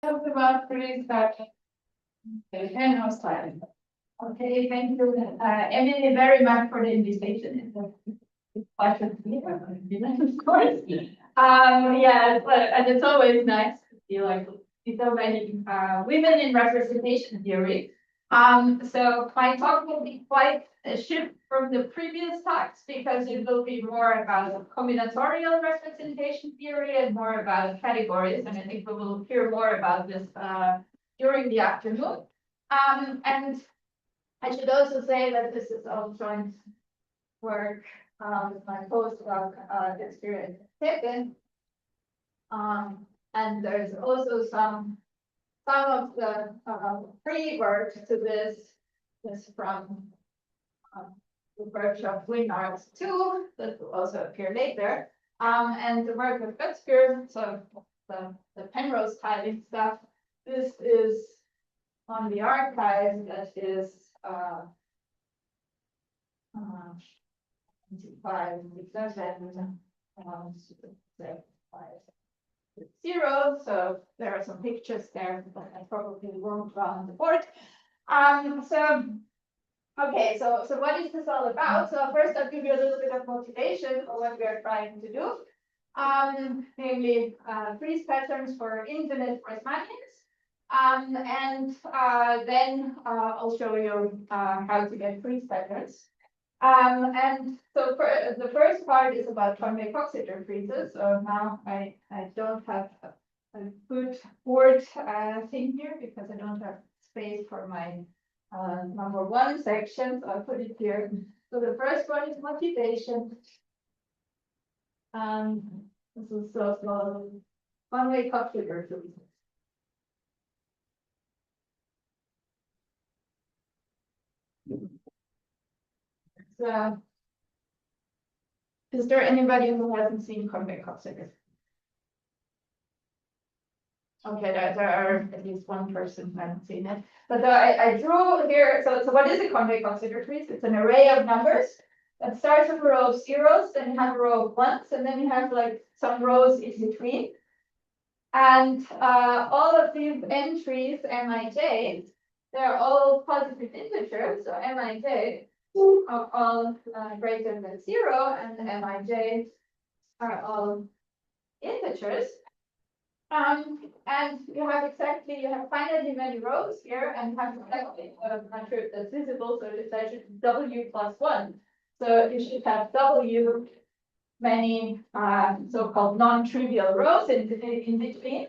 Talk about Frieze that Penrose time. Okay, thank you, Emily, very much for the invitation. It's a pleasure to be here, of course. Yeah, and it's always nice to see like so many women in representation theory. So my talk will be quite a shift from the previous talks because it will be more about combinatorial representation theory and more about categories. And I think we will hear more about this during the afternoon. And I should also say that this is all joint work with my postdoc experience taken. And there's also some of the pre-work to this is from the workshop WinArts 2 that will also appear later. And the work of Gutzger, so the Penrose tiling stuff. This is on the archive that is 0, so there are some pictures there, but I probably won't run on the board. Okay, so what is this all about? So first I'll give you a little bit of motivation for what we are trying to do, namely Frieze patterns for infinite Grassmannians. And then I'll show you how to get Frieze patterns. And so the first part is about convex-Coxeter friezes. So now I don't have a good board thing here because I don't have space for my number 1 section. So I'll put it here. So the first one is motivation. This is so convex-Coxeter friezes. So, is there anybody who hasn't seen convex-Coxeter? Okay, there are at least one person who hasn't seen it. But I drew here, so what is a convex-Coxeter frieze? It's an array of numbers that starts with a row of zeros, then you have a row of ones, and then you have like some rows in between. And all of these entries, Mij, they're all positive integers, so Mij are all greater than 0, and Mij are all integers. And you have finitely many rows here, and you have exactly, I'm not sure if that's visible, so that should be W plus 1. So you should have W many so-called non-trivial rows in between.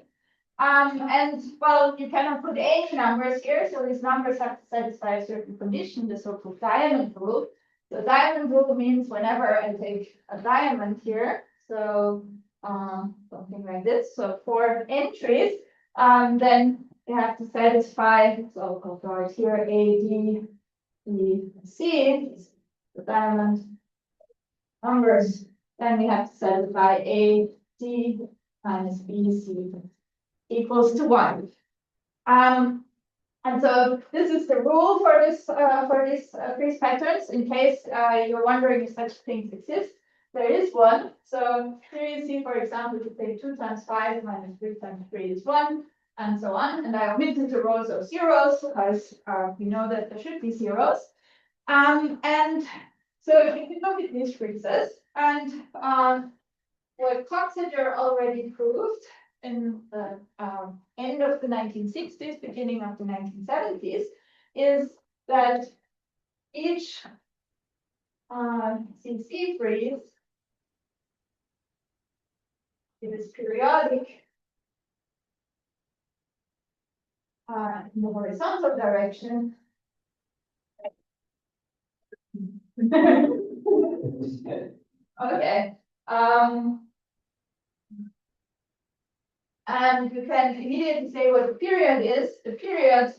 And well, you cannot put any numbers here, so these numbers have to satisfy a certain condition, the so-called diamond rule. The diamond rule means whenever I take a diamond here, so something like this, so 4 entries, then you have to satisfy, so I'll draw it here, A, D, E, C, the diamond numbers, then we have to satisfy A, D minus B, C equals to 1. And so this is the rule for these Frieze patterns. In case you're wondering if such things exist, there is one. So here you see, for example, you say 2 times 5 minus 3 times 3 is 1, and so on. And I omitted the rows of zeros because we know that there should be zeros. And so if you look at these friezes, and what Coxeter already proved in the end of the 1960s, beginning of the 1970s, is that each CC frieze is periodic in the horizontal direction. Okay. And you can immediately say what the period is. The period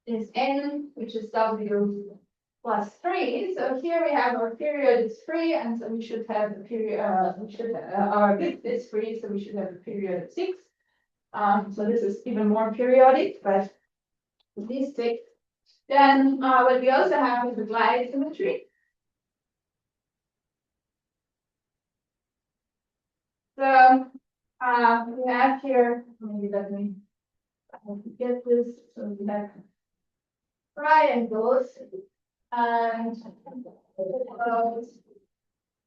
is n, which is W plus 3. So here we have our period is free, and so we should have the period, our width is free, so we should have a period of 6. So this is even more periodic, but these 6. Then what we also have is the glide symmetry. So we have here, maybe let me get this, so we have triangles, and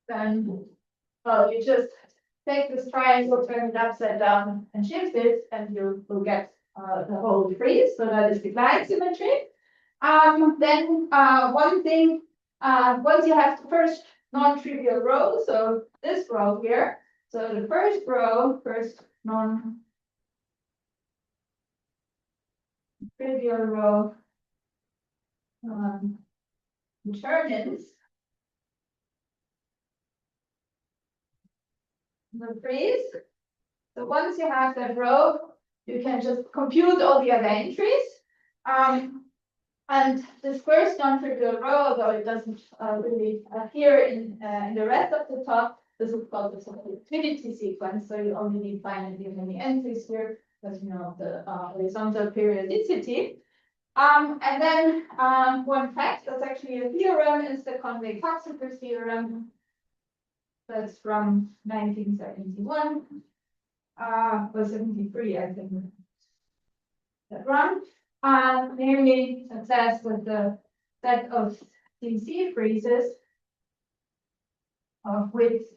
then, well, you just take this triangle, turn it upside down, and shift it, and you will get the whole frieze. So that is the line symmetry. Then one thing, once you have the first non-trivial row, so this row here, so the first row, first non-trivial row determines the frieze. So once you have that row, you can just compute all the other entries. And this first non-trivial row, although it doesn't really appear in the rest of the talk, this is called the liquidity sequence. So you only need finitely many entries here, because you know the horizontal periodicity. And then one fact that's actually a theorem is the Conway-Coxeter theorem. That's from 1971 or 73, I think. That one. Namely, it says that the set of DC friezes of width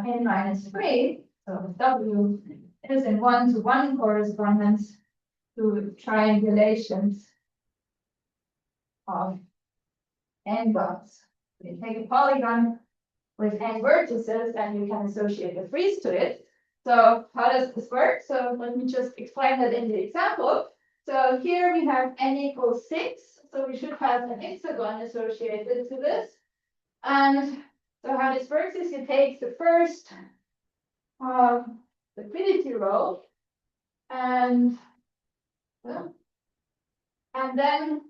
n minus 3, so W is in 1-to-1 correspondence to triangulations of n dots. You take a polygon with n vertices and you can associate a frieze to it. So how does this work? So let me just explain that in the example. So here we have n equals 6. So we should have an hexagon associated to this. And so how this works is you take the first liquidity row and then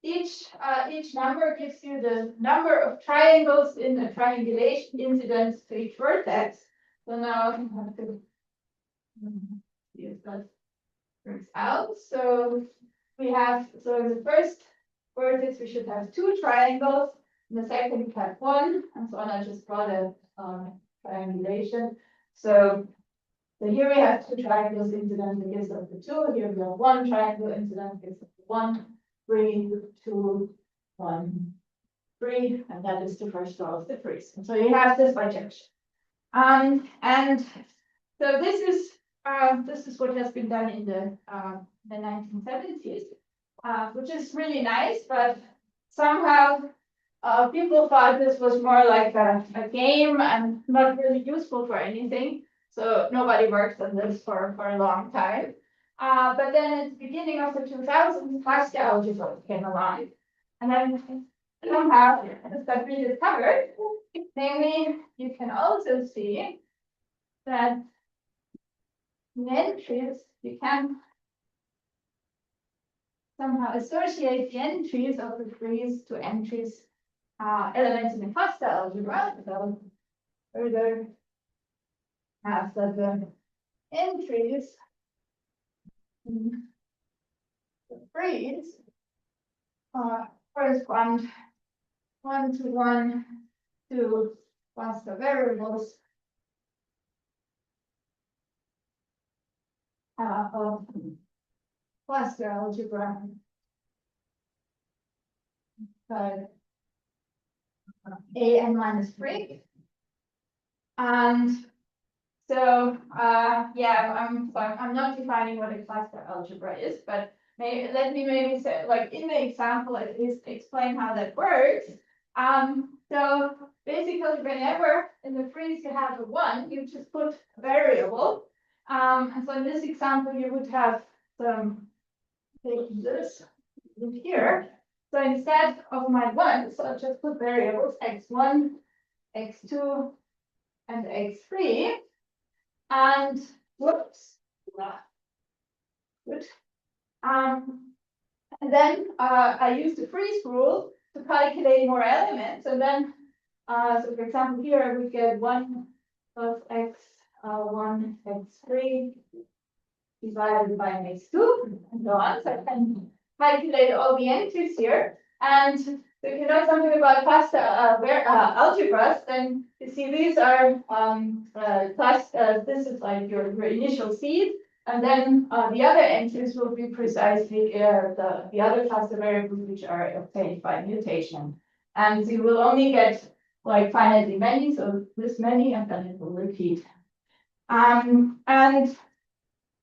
each number gives you the number of triangles in a triangulation incidence to each vertex. So now I have to see if that works out. So we have, so in the first vertex we should have 2 triangles, in the second we have 1, and so on. I just brought a triangulation. So here we have 2 triangles incident against of the 2. Here we have 1 triangle incident against the 1, 3, 2, 1, 3, and that is the first row of the frieze. And so you have this bijection. And so this is what has been done in the 1970s, which is really nice, but somehow people thought this was more like a game and not really useful for anything. So nobody worked on this for a long time. But then at the beginning of the 2000s, cluster algebra came along, and then somehow it's got rediscovered. Namely, you can also see that in entries, you can somehow associate the entries of the frieze to entries, elements in the cluster algebra. So further have that the entries in the frieze correspond 1-to-1 to cluster variables of cluster algebra. So an minus 3. And so yeah, I'm not defining what a cluster algebra is, but let me maybe say, like in the example, at least explain how that works. So basically, whenever in the frieze you have a 1, you just put a variable. And so in this example, you would have some, take this here. So instead of my 1, so I'll just put variables x1, x2, and x3. And whoops. Good. And then I use the frieze rule to calculate more elements. And then, so for example, here I would get 1 plus x1, x3 divided by x2, and so on. So I can calculate all the entries here. And so if you know something about cluster algebras, then you see these are this is like your initial seed, and then the other entries will be precisely the other cluster variables which are obtained by mutation. And you will only get like finitely many, so this many, and then it will repeat. And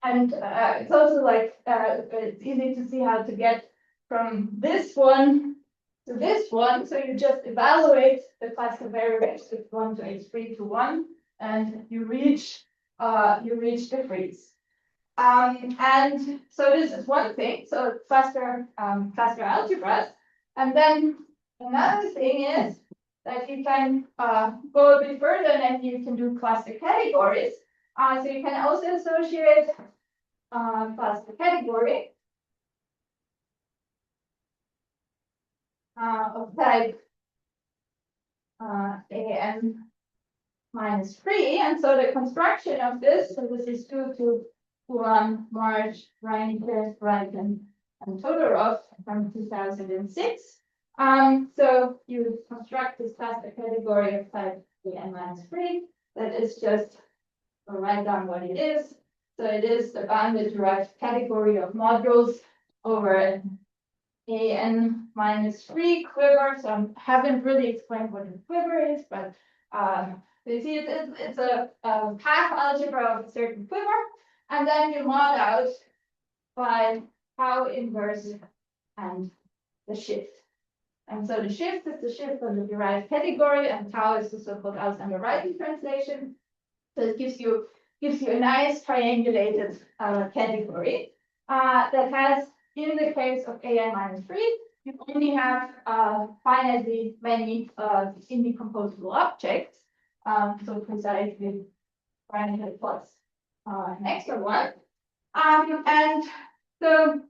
it's also like it's easy to see how to get from this one to this one. So you just evaluate the cluster variables with 1 to h3 to 1, and you reach the Frieze. And so this is one thing. So cluster algebras, and then another thing is that you can go a bit further, and you can do cluster categories. So you can also associate cluster category of type AN minus 3. And so the construction of this, so this is due to March, Reinke, and Todorov from 2006. So you construct this cluster category of type AN minus 3. That is just write down what it is. So it is the bounded derived category of modules over AN minus 3 quiver. So I haven't really explained what a quiver is, but you see it's a half algebra of a certain quiver, and then you mod out by tau inverse and the shift. And so the shift is the shift of the derived category, and tau is the so-called Alexander Writing translation. So it gives you a nice triangulated category that has, in the case of AN minus 3, you only have finitely many indecomposable objects. So precisely finite plus an extra one. And so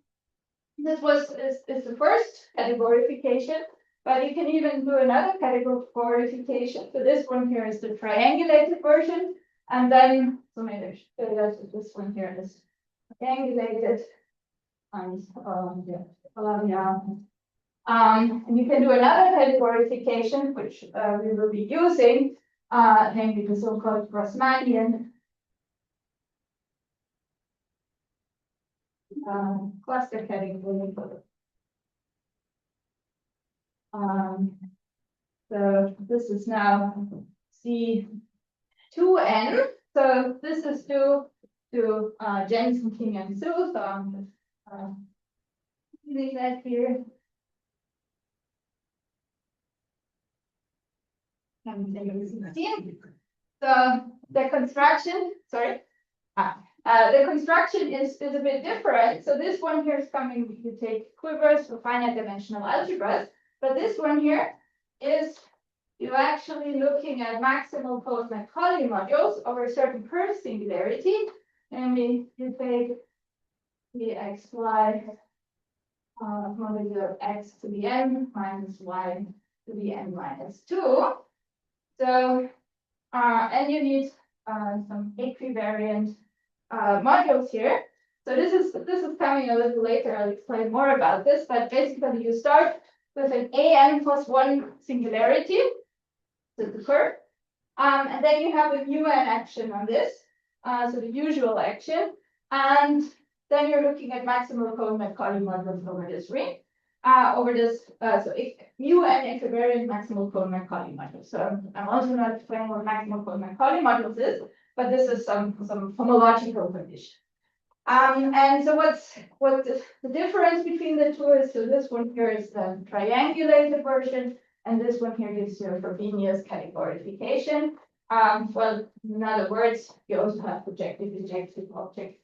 this is the first categorification, but you can even do another categorification. So this one here is the triangulated version. And then, so maybe this one here is triangulated. And you can do another categorification, which we will be using, namely the so-called Grassmannian cluster category. So this is now C2N. So this is due to Jensen, King, and Su. So I'm just using that here. So the construction, the construction is a bit different. So this one here is coming, you take quivers for finite dimensional algebras, but this one here is you're actually looking at maximal post-Macaulay modules over a certain curve singularity, and you take the xy modulo x to the n minus y to the n minus 2. So, and you need some equivariant modules here. So this is coming a little later. I'll explain more about this, but basically you start with an an plus 1 singularity, so the curve, and then you have a un action on this, so the usual action, and then you're looking at maximal Cohen-Macaulay modules over this ring, so un equivariant maximal Cohen-Macaulay modules. So I'm also not explaining what maximal Cohen-Macaulay modules is, but this is some homological condition. And so what the difference between the two is, so this one here is the triangulated version, and this one here gives you a Frobenius categorification. Well, in other words, you also have projective, ejective object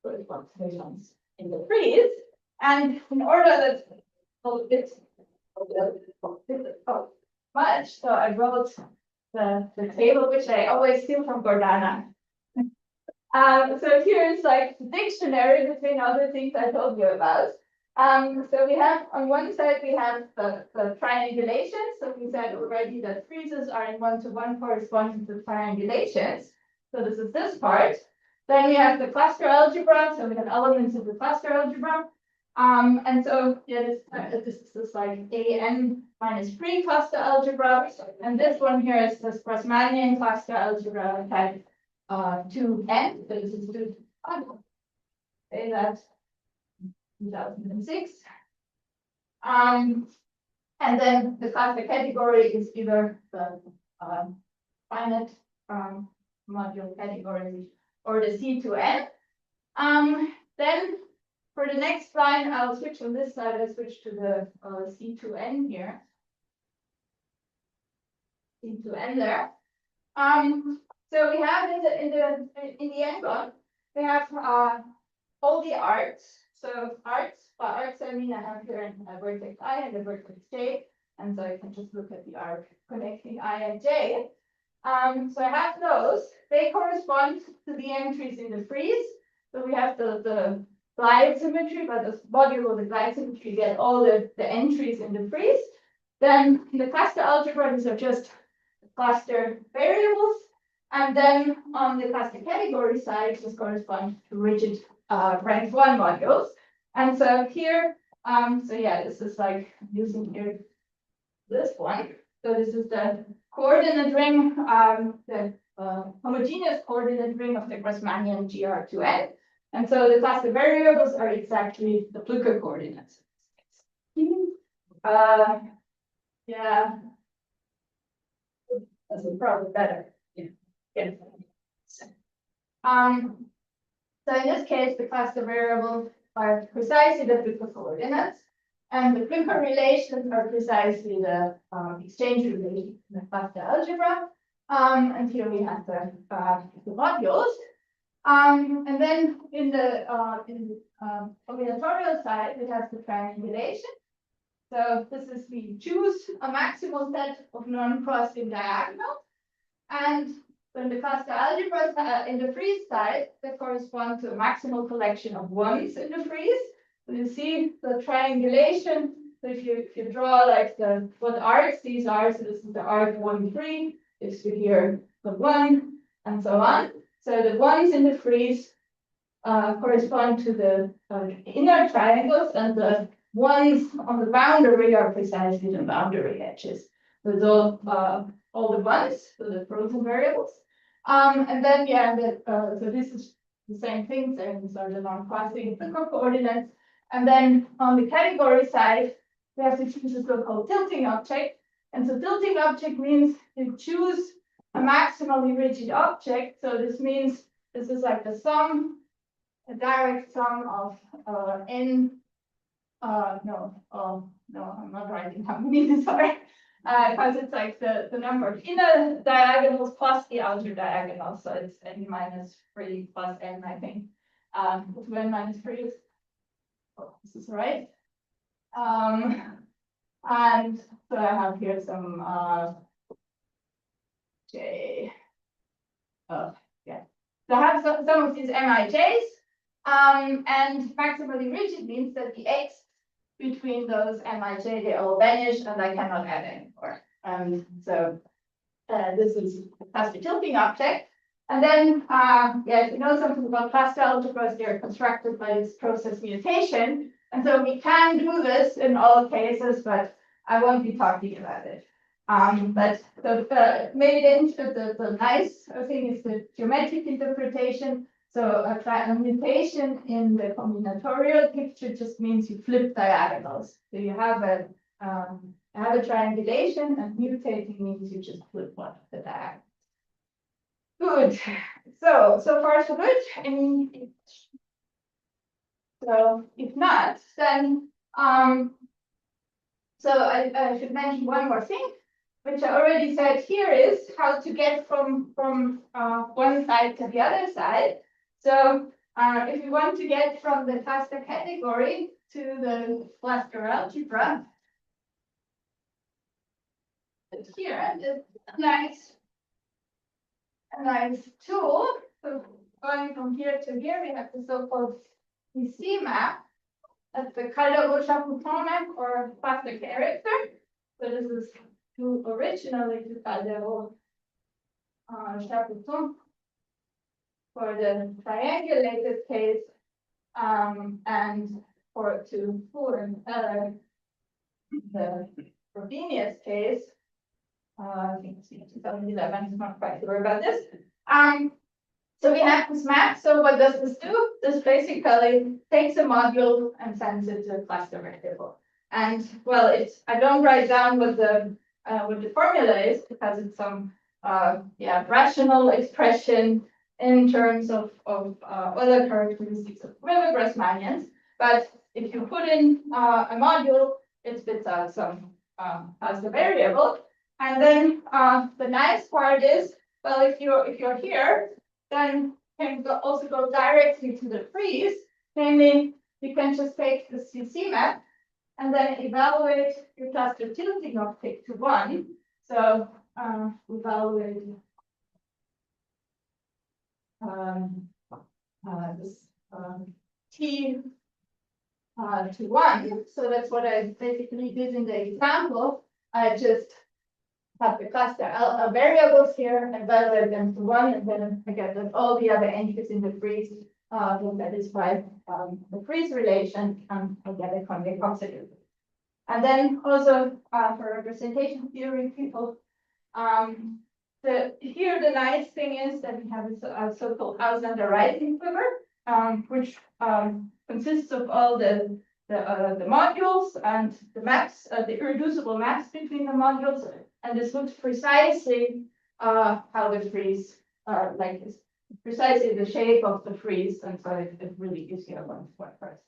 corresponds in the Frieze. And in order that a bit much, so I wrote the table, which I always steal from Gordana. So here is like the dictionary between all the things I told you about. So we have on one side we have the triangulation. So we said already that Friezes are in 1-to-1 corresponding to triangulations. So this is this part. Then we have the cluster algebra. So we have elements of the cluster algebra. And so yeah, this is like AN minus pre-cluster algebra, and this one here is this Grassmannian cluster algebra type 2n. So this is 2. Say that 2006. And then the cluster category is either the finite module category or the C2n. Then for the next line, I'll switch on this side. I'll switch to the C2n here. C2n there. So we have in the end block, we have all the arcs. So arcs, by arcs I mean I have here a vertex I and a vertex j, and so I can just look at the arc connecting I and j. So I have those. They correspond to the entries in the frieze. So we have the glide symmetry, but the module of the glide symmetry get all the entries in the frieze. Then in the cluster algebra, these are just cluster variables. And then on the cluster category side, this corresponds to rigid rank 1 modules. And so here, so yeah, this is like using here this one. So this is the coordinate ring, the homogeneous coordinate ring of the Grassmannian GR2n. And so the cluster variables are exactly the Plücker coordinates. Yeah, that's probably better. Yeah. So in this case, the cluster variables are precisely the Plücker coordinates, and the Plücker relations are precisely the exchange relations in the cluster algebra. And here we have the modules. And then in the combinatorial side, we have the triangulation. So this is we choose a maximal set of non-crossing diagonals, and in the cluster algebra in the frieze side, that corresponds to a maximal collection of ones in the frieze. So you see the triangulation. So if you draw like what arcs these are, so this is the arc 1, 3, is to here the 1, and so on. So the ones in the frieze correspond to the inner triangles, and the ones on the boundary are precisely the boundary edges. So all the ones, so the frozen variables. And then yeah, so this is the same thing. So these are the non-crossing coordinates. And then on the category side, we have to choose a so-called tilting object. And so tilting object means you choose a maximally rigid object. So this means this is like the sum, a direct sum of n. No, I'm not writing how many, sorry. Because it's like the number of inner diagonals plus the outer diagonals. So it's n minus 3 plus n, I think. It's n minus 3. Oh, this is right. And so I have here some j. Yeah. So I have some of these MIJs. And maximally rigid means that the x between those MIJ, they all vanish and I cannot add anymore. So this is a cluster tilting object. And then, yeah, if you know something about cluster algebras, they're constructed by this process mutation. And so we can do this in all cases, but I won't be talking about it. But maybe the nice thing is the geometric interpretation. So a mutation in the combinatorial picture just means you flip diagonals. So you have a triangulation, and mutating means you just flip one of the diagonals. Good. So far so good. I mean, so if not, then so I should mention one more thing, which I already said here is how to get from one side to the other side. So if you want to get from the cluster category to the cluster algebra, here is a nice tool. So going from here to here, we have the so-called PC map. That's the Calder-Chaputon map or cluster character. So this is originally to Calder-Chaputon for the triangulated case, and for the Frobenius case. I think it's 2011. I'm not quite sure about this. So we have this map. So what does this do? This basically takes a module and sends it to a cluster variable. And well, I don't write down what the formula is because it's some rational expression in terms of other characteristics of river Grassmannians. But if you put in a module, it spits out some as the variable. And then the nice part is, well, if you're here, then you can also go directly to the Frieze. Namely, you can just take the CC map and then evaluate your cluster tilting optic to 1. So evaluate this T to 1. So that's what I basically did in the example. I just have the cluster variables here and evaluate them to 1, and then I get that all the other entries in the Frieze will satisfy the Frieze relation, and I get a convex constitutive. And then also for representation theory people, here the nice thing is that we have a so-called Auslander rising quiver, which consists of all the modules and the maps, the irreducible maps between the modules, and this looks precisely how the Frieze, like this, precisely the shape of the Frieze, and so it really gives you a one-to-one first.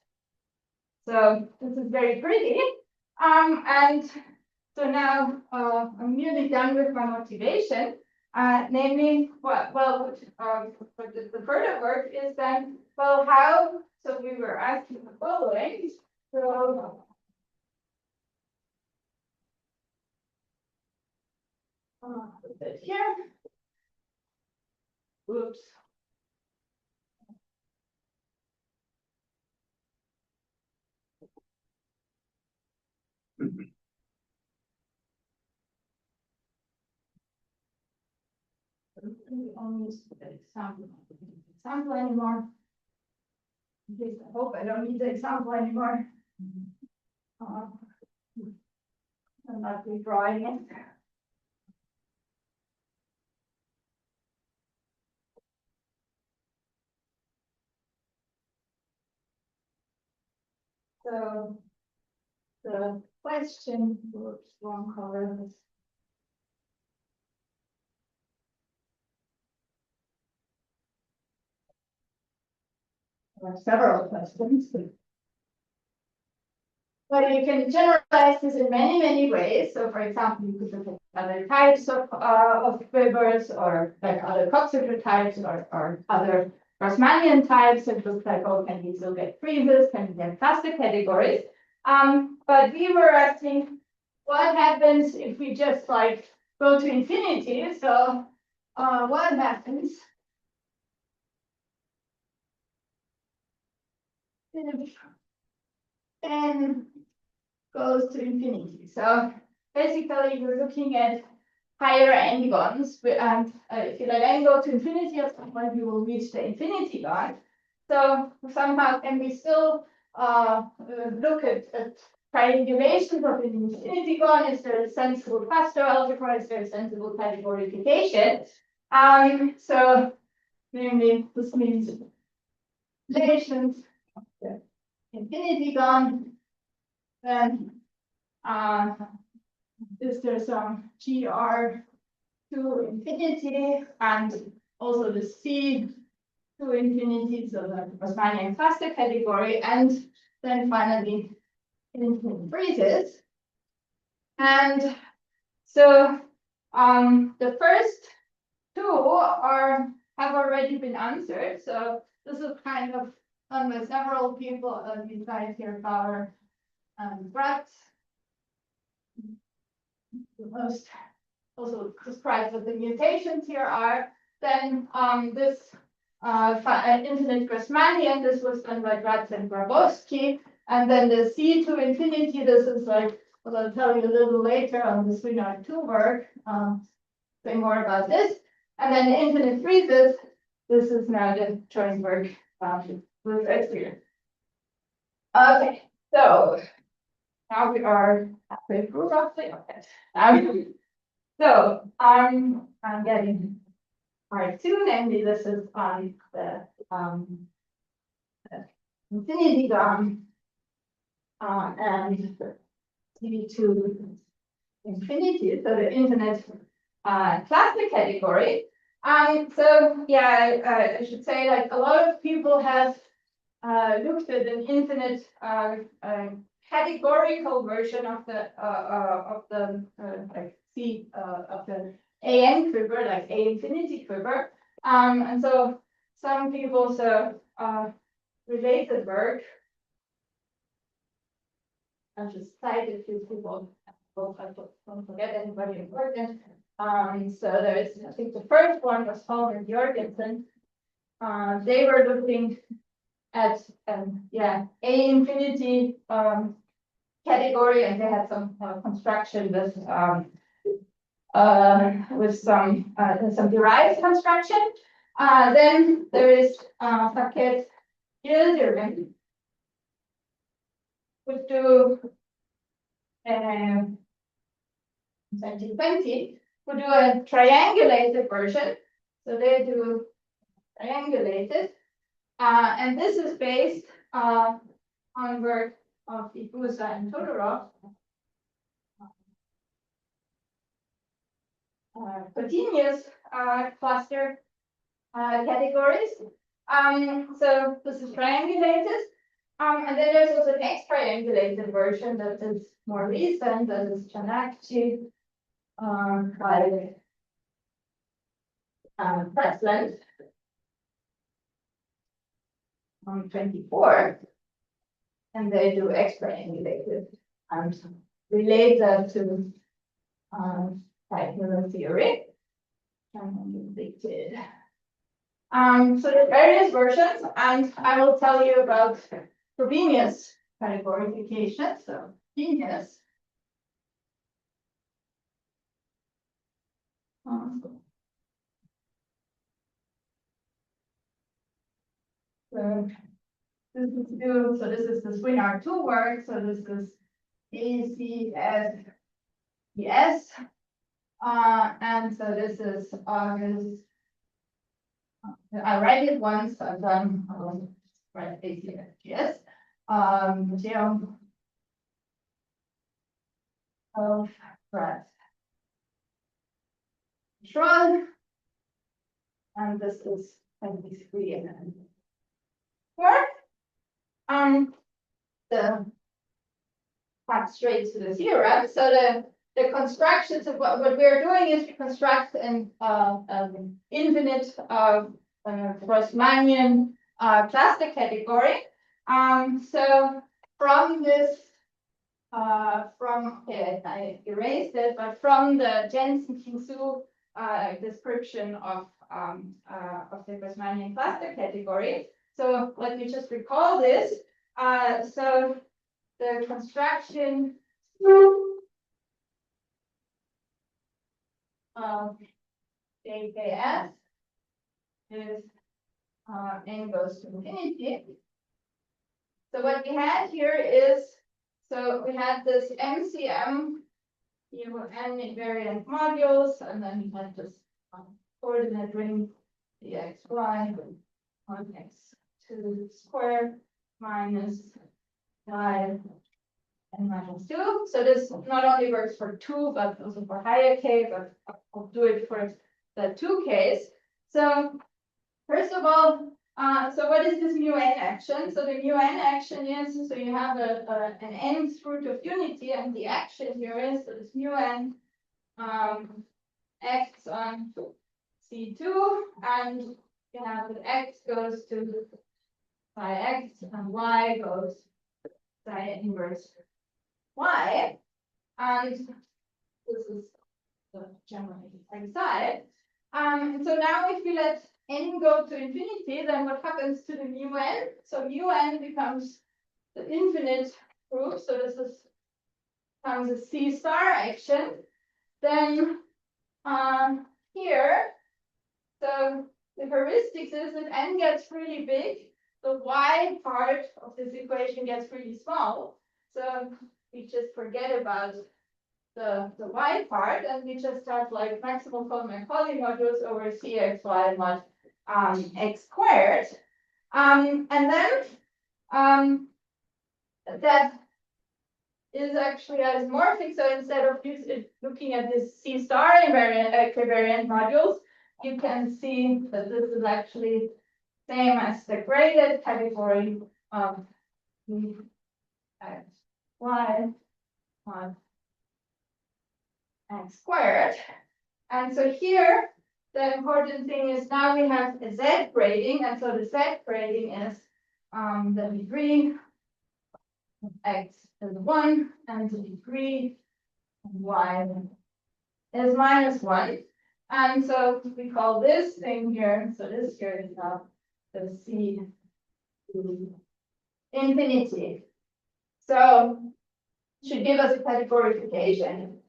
So this is very pretty, and so now I'm nearly done with my motivation. Namely, the further work is then, well, how? So we were asking the following. So put it here. Oops. We only use the example anymore. At least I hope I don't need the example anymore. I'm not redrawing it. So the question, oops, wrong color. There are several questions. But you can generalize this in many, many ways. So, for example, you could look at other types of fibers, or like other Coxeter types, or other Grassmannian types. It looks like, oh, can we still get Friezes? Can we get cluster categories? But we were asking, what happens if we just like go to infinity? So, what happens if n goes to infinity? So basically, you're looking at higher n-gons, and if you let n go to infinity, at some point you will reach the infinity gon. So somehow can we still look at triangulations of an infinity gon? Is there a sensible cluster algebra? Is there a sensible categorification? So namely, this means relations of the infinity gon. Then is there some GR to infinity, and also the C to infinity, so the Grassmannian cluster category, and then finally infinite Friezes. And so the first two have already been answered. So this is kind of done by several people besides here, Faber and Graz. The most also describes what the mutations here are. Then this infinite Grassmannian, this was done by Graz and Grabowski. And then the C to infinity, this is like what I'll tell you a little later on the 392 work. Say more about this. And then the infinite Friezes, this is now the joint work with Frieze. Okay, so now we are halfway through roughly. Okay. So I'm getting part two, namely this is on the infinity DOM and to infinity, so the infinite cluster category. So yeah, I should say like a lot of people have looked at an infinite categorical version of the like C of the AN quiver, like A infinity quiver. And so some people related work. I'll just cite a few people. Don't forget anybody important. So there's, I think the first one was Paul and Jorgensen. They were looking at A infinity category, and they had some construction with some derived construction. Then there is Paquet Gilderman would do 2020 would do a triangulated version. So they do triangulated, and this is based on work of Igusa and Todorov. Continuous cluster categories. So this is triangulated. And then there's also an X-triangulated version that is more recent, that is Janakci by Presland on 24. And they do X-triangulated and relate that to Python theory. So there's various versions, and I will tell you about Frobenius categorification. So Frobenius. So this is new. So this is the SwinR2 work. So this is ACSES. And so this is August. I write it once, I've done write ACSGS. Museum of Graz. Control. And this is 23 and 4. The path straight to the theorem. So the constructions of what we're doing is we construct an infinite Grassmannian cluster category. So from this, I erased it, but from the Jensen-Kinsu description of the Grassmannian cluster category. So let me just recall this. So the construction of JKS is n goes to infinity. So what we had here is, so we had this MCM, you have n invariant modules, and then we had this coordinate ring, the xy, 1x2 squared minus 5 and minus 2. So this not only works for 2, but also for higher k, but I'll do it for the 2 case. So first of all, so what is this mu n action? So the mu n action is, so you have an nth root of unity, and the action here is, so this mu n x on C2, and you have that x goes to psi x, and y goes psi inverse y, and this is the general side. So now if we let n go to infinity, then what happens to the mu n? So mu n becomes the infinite group. So this becomes a C star action. Then here, so the heuristics is that n gets really big. The y part of this equation gets really small. So we just forget about the y part, and we just have like maximum Coleman-Macaulay modules over Cxy mod x squared. And then that is actually isomorphic. So instead of looking at this C star equivariant modules, you can see that this is actually same as the graded category of x y mod x squared. And so here, the important thing is now we have a Z grading, and so the Z grading is the degree of x is 1, and the degree of y is -1. And so we call this thing here, so this here is now the C to infinity. So should give us a categorification.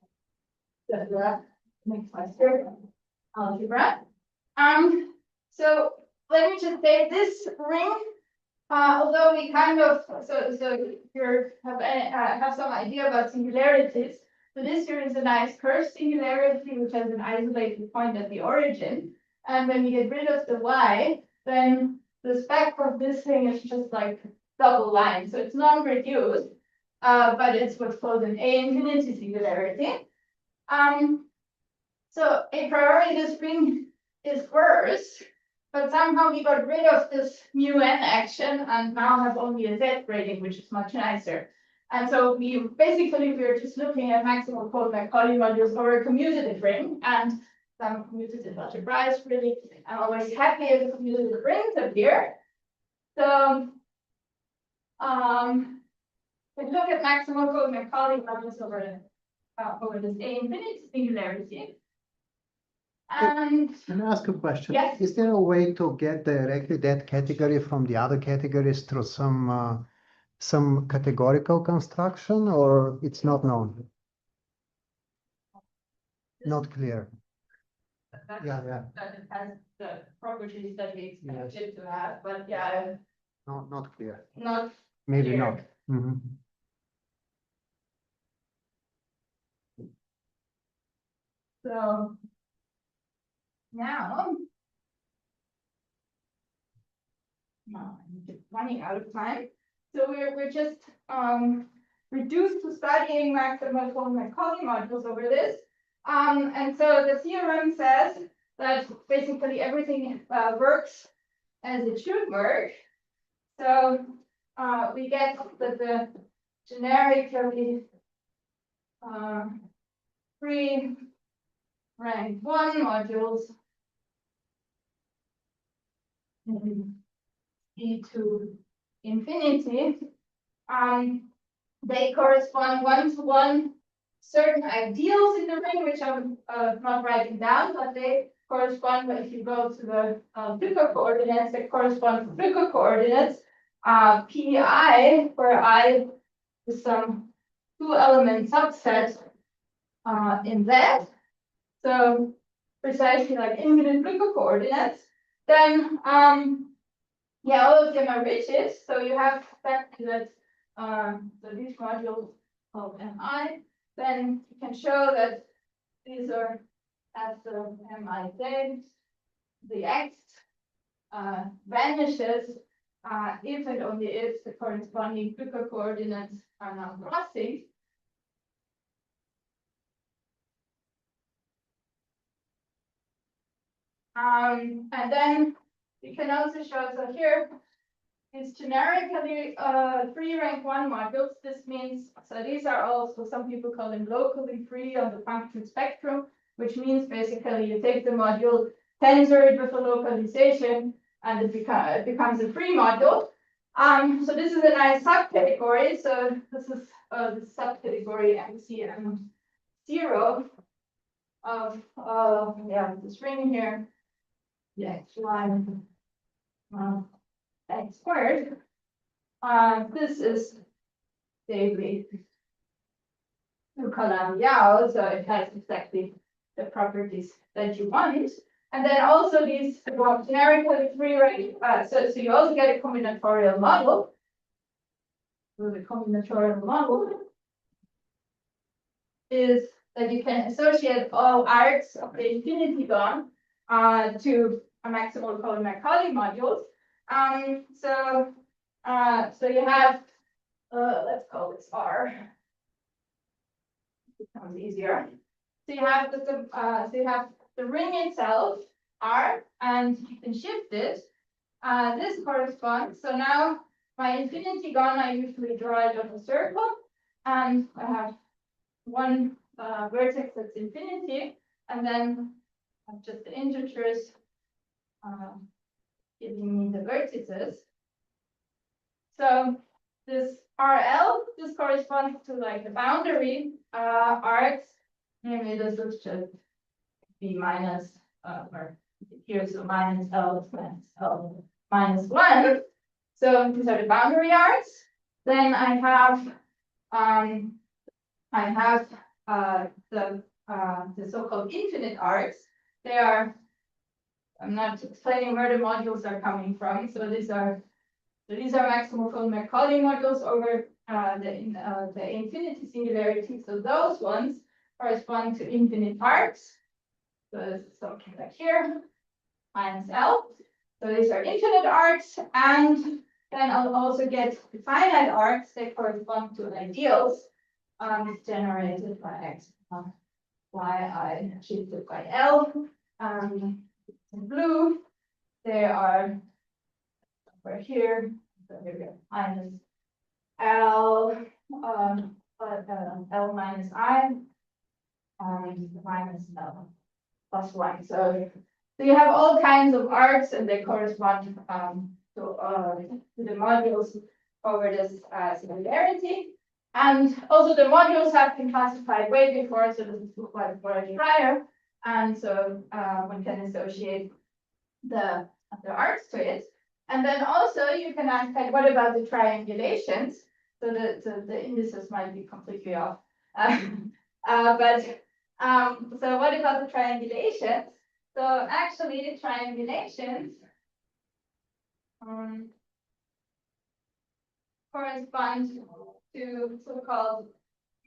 That makes my circle algebra. So let me just say this ring, although we kind of so you have some idea about singularities. So this here is a nice curved singularity which has an isolated point at the origin. And when you get rid of the y, then the spec of this thing is just like double line. So it's non-reduced, but it's what's called an A infinity singularity. So a priori this ring is worse, but somehow we got rid of this mu n action and now have only a Z grading, which is much nicer. And so we're just looking at maximal Coleman-Macaulay modules over a commutative ring, and some commutative algebras really. I'm always happy if the commutative rings appear. So we look at maximal Coleman-Macaulay modules over this A infinity singularity. And can I ask a question? Yes. Is there a way to get directly that category from the other categories through some categorical construction, or it's not known? Not clear. Yeah. That it has the properties that we expect it to have, but yeah, Not clear. not Maybe clear. not. Mhm. So now, I'm just running out of time. So we're just reduced to studying maximal Coleman-Macaulay modules over this. And so the theorem says that basically everything works as it should work. So we get that the generically free rank 1 modules e to infinity, they correspond one-to-one certain ideals in the ring, which I'm not writing down, but they correspond, if you go to the Fluker coordinates, they correspond to Fluker coordinates, pi, where I is some 2-element subset in that. So precisely like infinite Fluker coordinates. Then yeah, all of them are rigid. So you have exactly that so these modules of mi. Then you can show that these are at the mi the x vanishes if and only if the corresponding Fluker coordinates are now crossing. And then you can also show, so here is generically free rank 1 modules. This means, so these are also, some people call them locally free on the function spectrum, which means basically you take the module, tensor it with a localization, and it becomes a free module. So this is a nice subcategory. So this is the subcategory MCM0 of this ring here. Yeah, x squared. This is daily two-column Yao, so it has exactly the properties that you want. And then also these generically free range. So you also get a combinatorial model. So the combinatorial model is that you can associate all arcs of the infinity gun to a maximal Cohen-Macaulay module. So you have, let's call this R. It becomes easier. So you have the ring itself, R, and you can shift it. This corresponds. So now my infinity gun, I usually draw it on a circle, and I have one vertex that's infinity, and then just the integers giving me the vertices. So this RL, this corresponds to like the boundary arcs. Maybe this is just B minus, or here, so minus L minus L minus 1. So these are the boundary arcs. Then I have the so-called infinite arcs. They are, I'm not explaining where the modules are coming from. So these are maximal Cohen-Macaulay modules over the infinity singularity. So those ones correspond to infinite arcs. So something like here, minus L. So these are infinite arcs, and then I'll also get finite arcs that correspond to ideals generated by X, Y, I shifted by L. In blue, they are over here. So here we go, minus L, L minus I, and minus L plus 1. So you have all kinds of arcs, and they correspond to the modules over this singularity. And also the modules have been classified way before, so this is quite prior. And so one can associate the arcs to it. And then also you can ask, like, what about the triangulations? So the indices might be completely off. So what about the triangulations? So actually the triangulations correspond to so-called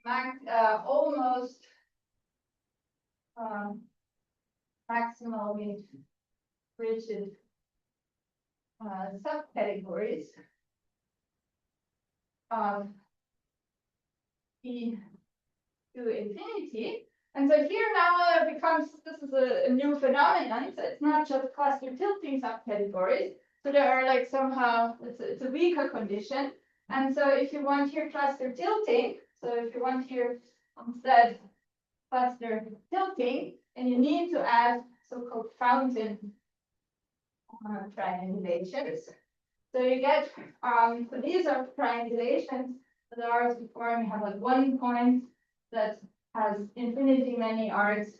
almost maximally rigid subcategories of E to infinity. And so here now this is a new phenomenon. So it's not just cluster tilting subcategories. So there are like somehow, it's a weaker condition. And so if you want here cluster tilting, so if you want here instead cluster tilting, and you need to add so-called fountain triangulations. So you get, so these are triangulations that are before, and we have like one point that has infinity many arcs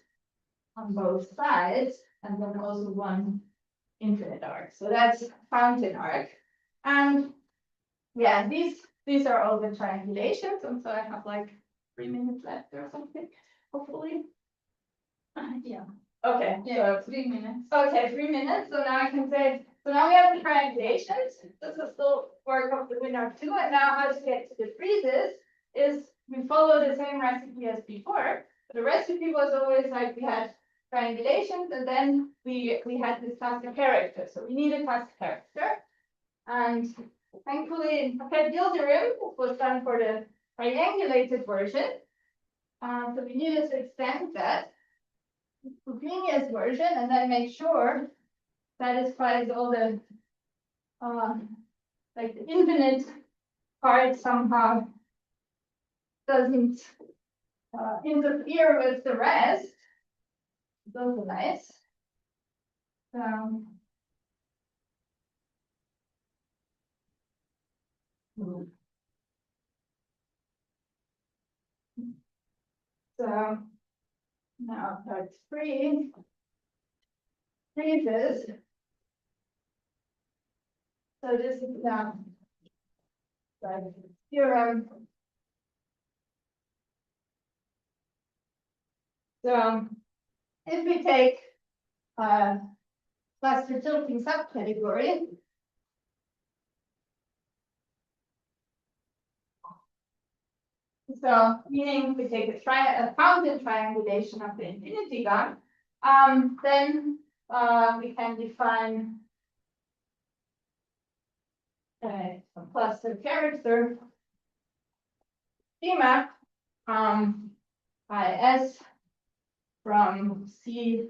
on both sides, and then also one infinite arc. So that's fountain arc. And yeah, these are all the triangulations. And so I have like 3 minutes left or something, hopefully. Yeah. Okay. Yeah, so 3 minutes. Okay, 3 minutes. So now I can say, so now we have the triangulations. This is still work of the winner too. And now how to get to the Friezes is we follow the same recipe as before. The recipe was always like we had triangulations, and then we had this cluster character. So we need a cluster character. And thankfully in Paquette Gilderim, it was done for the triangulated version. So we needed to extend that to the previous version and then make sure satisfies all the like the infinite part somehow doesn't interfere with the rest. Those are nice. So now part 3. Friezes. So this is now the theorem. So if we take cluster tilting subcategory, So meaning we take a fountain triangulation of the infinity gun, then we can define a cluster character schema by S from C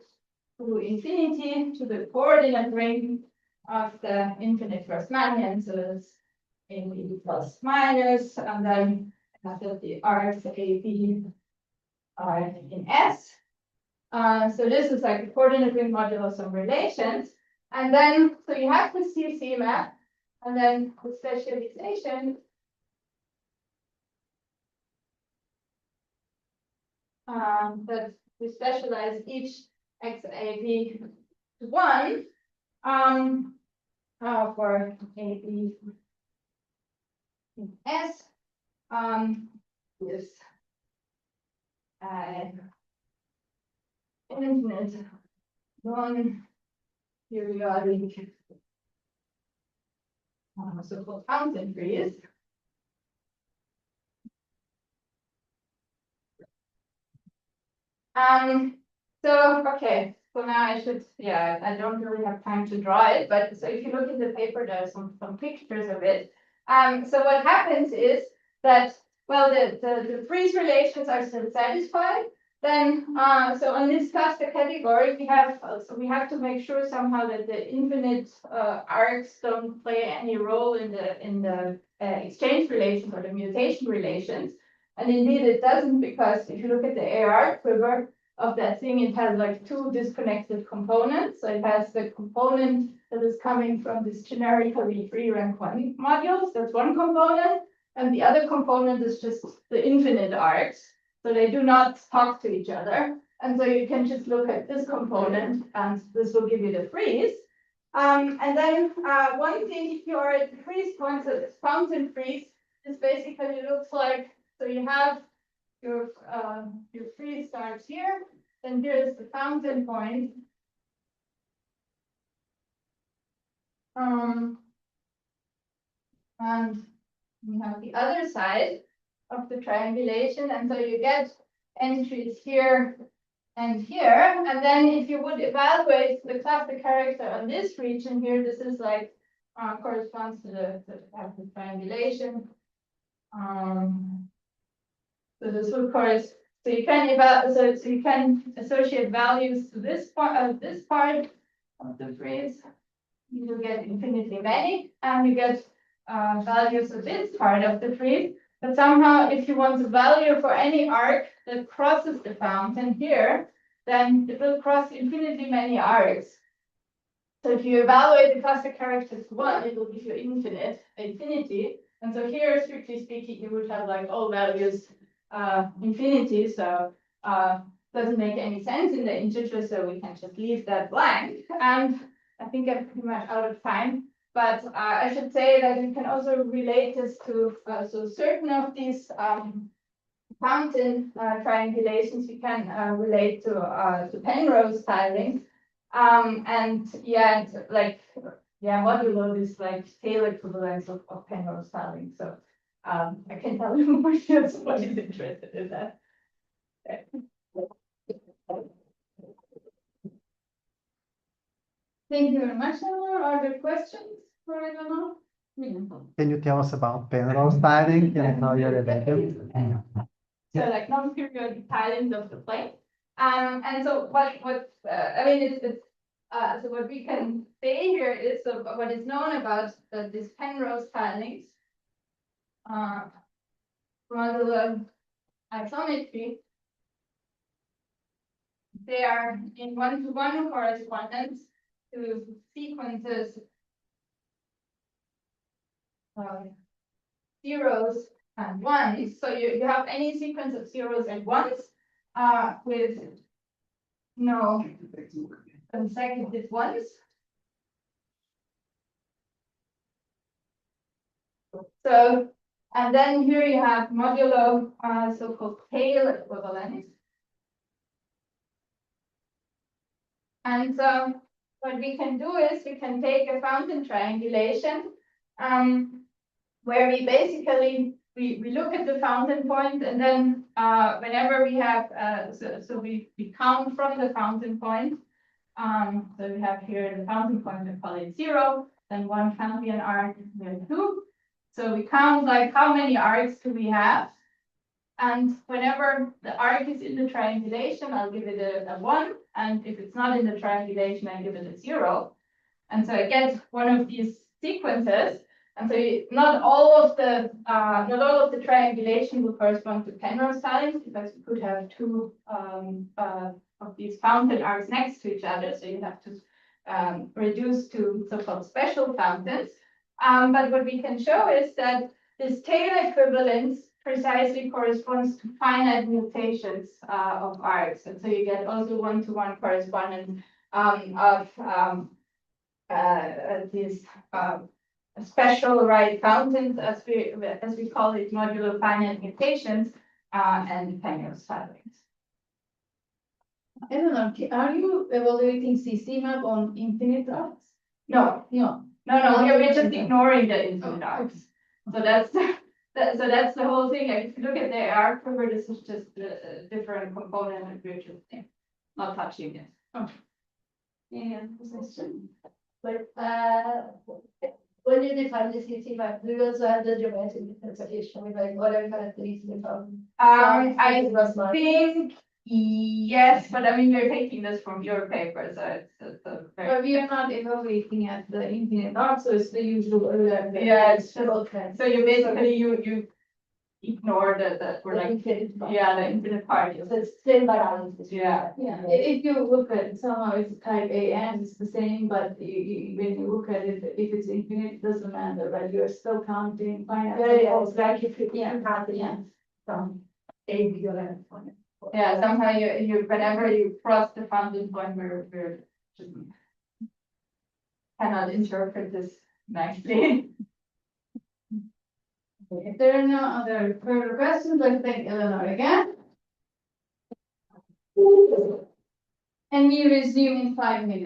to infinity to the coordinate ring of the infinite Grassmannian. So it's AB plus minus, and then after the arcs A, B are in S. So this is like the coordinate ring modulo some relations. And then, so you have the CC map, and then the specialization that we specialize each XAB to 1 for AB in S is infinite non-periodic so-called fountain trees. So okay, so now I should, yeah, I don't really have time to draw it, but so if you look at the paper, there are some pictures of it. So what happens is that, well, the Frieze relations are still satisfied. Then, so on this cluster category, we have to make sure somehow that the infinite arcs don't play any role in the exchange relations or the mutation relations. And indeed, it doesn't, because if you look at the AR quiver of that thing, it has like two disconnected components. So it has the component that is coming from this generically free rank 1 modules. That's one component. And the other component is just the infinite arcs. So they do not talk to each other. And so you can just look at this component, and this will give you the Frieze. And then one thing, if you're at the Frieze point, so this fountain Frieze, this basically looks like, so you have your Frieze starts here, then here's the fountain point. And we have the other side of the triangulation, and so you get entries here and here. And then if you would evaluate the cluster character on this region here, this is like corresponds to the triangulation. So this would correspond. So you can evaluate. So you can associate values to this part of the Frieze. You get infinitely many, and you get values of this part of the Frieze. But somehow, if you want a value for any arc that crosses the fountain here, then it will cross infinitely many arcs. So if you evaluate the cluster characters 1, it will give you infinity. And so here, strictly speaking, you would have like all values infinity. So doesn't make any sense in the integer, so we can just leave that blank. And I think I'm pretty much out of time. But I should say that you can also relate this to, so certain of these fountain triangulations you can relate to Penrose tilings. And yeah, like, yeah, modulo is like Taylor equivalence of Penrose tiling. So I can tell you more if somebody is interested in that. Thank you very much, Eleanor. Are there questions for Eleanor? Can you tell us about Penrose tiling and how you're related? So like non-periodic tilings of the plane. And so what I mean, it's so what we can say here is what is known about this Penrose tilings modular isometry. They are in one-to-one correspondence to sequences of zeros and ones. So you have any sequence of zeros and ones with no consecutive ones. So, and then here you have modulo so-called tail equivalence. And so what we can do is we can take a fountain triangulation where we basically we look at the fountain point, and then whenever we have, so we count from the fountain point. So we have here the fountain point, we call it 0, then 1 Campion arc, then 2. So we count like how many arcs do we have. And whenever the arc is in the triangulation, I'll give it a 1. And if it's not in the triangulation, I give it a 0. And so I get one of these sequences. And so not all of the triangulation will correspond to Penrose tilings, because we could have 2 of these fountain arcs next to each other. So you have to reduce to so-called special fountains. But what we can show is that this Taylor equivalence precisely corresponds to finite mutations of arcs. And so you get also one-to-one correspondence of these special right fountains, as we call it, modulo finite mutations, and Penrose tilings. Eleanor, are you evaluating CC map on infinite arcs? No, No. we're just ignoring the infinite arcs. So that's the whole thing. If you look at the arc cover, this is just a different component, and we're just not touching it. Okay. Yeah, question. But when you define the CC map, do you also have the geometric differentiation with like whatever characteristics of? I think yes, but I mean we're taking this from your paper, so it's a very. But we are not evaluating at the infinite arc, so it's the usual. Yeah, it's just, Okay. so you basically you ignore the we're like Infinite part. yeah, the infinite part. So it's still variance. Yeah. Yeah, if you look at somehow it's type A and it's the same, but when you look at it, if it's infinite, it doesn't matter, but you're still counting finite. Yeah, it's like if you Yeah. can have Yeah. from A to your point. Yeah, somehow you whenever you cross the fountain point, we're just cannot interpret this nicely. If there are no other further questions, let's thank Eleanor again. And we resume in 5 minutes.